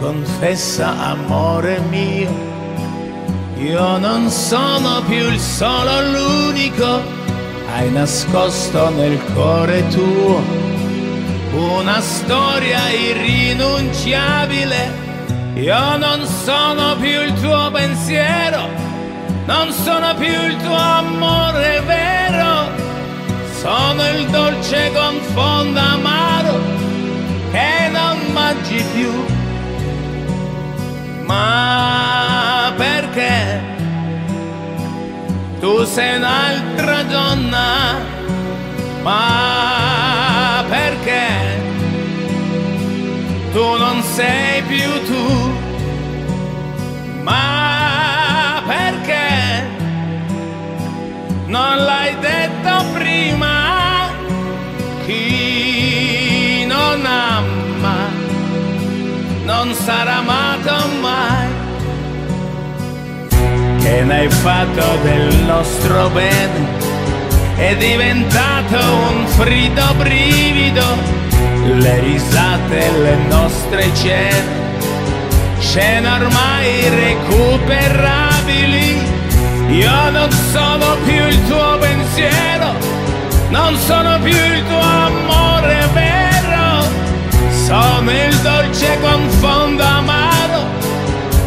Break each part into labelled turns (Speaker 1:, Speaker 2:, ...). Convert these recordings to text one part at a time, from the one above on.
Speaker 1: confessa, amore mio, io non sono più il solo, l'unico. Hai nascosto nel cuore tuo una storia irrinunciabile. Io non sono più il tuo pensiero, non sono più il tuo amore vero. Sono il dolce con fondo amaro che non mangi più. Ma perché tu sei un'altra donna? Ma perché tu non sei più tu? Ma perché non l'hai detto prima? Chi non ama non sarà amato mai. Che ne hai fatto del nostro bene? È diventato un freddo brivido. Le risate, le nostre scene ormai irrecuperabili. Io non sono più il tuo pensiero, non sono più il tuo amore vero. Sono il dolce con fondo amaro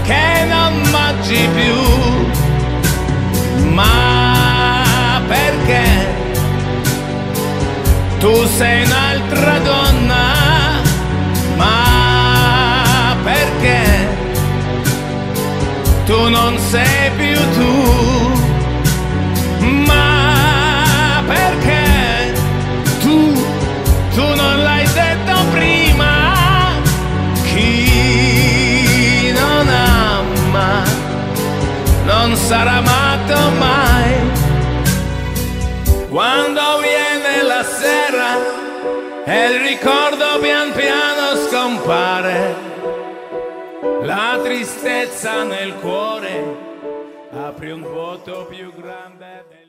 Speaker 1: che non mangi più. Ma perché tu sei un'altra donna? Ma perché tu non sei più tu? Ma perché tu non l'hai detto prima? Chi non ama non sarà amato mai. Quando viene la sera e il ricordo pian piano scompare, la tristezza nel cuore apri un vuoto più grande.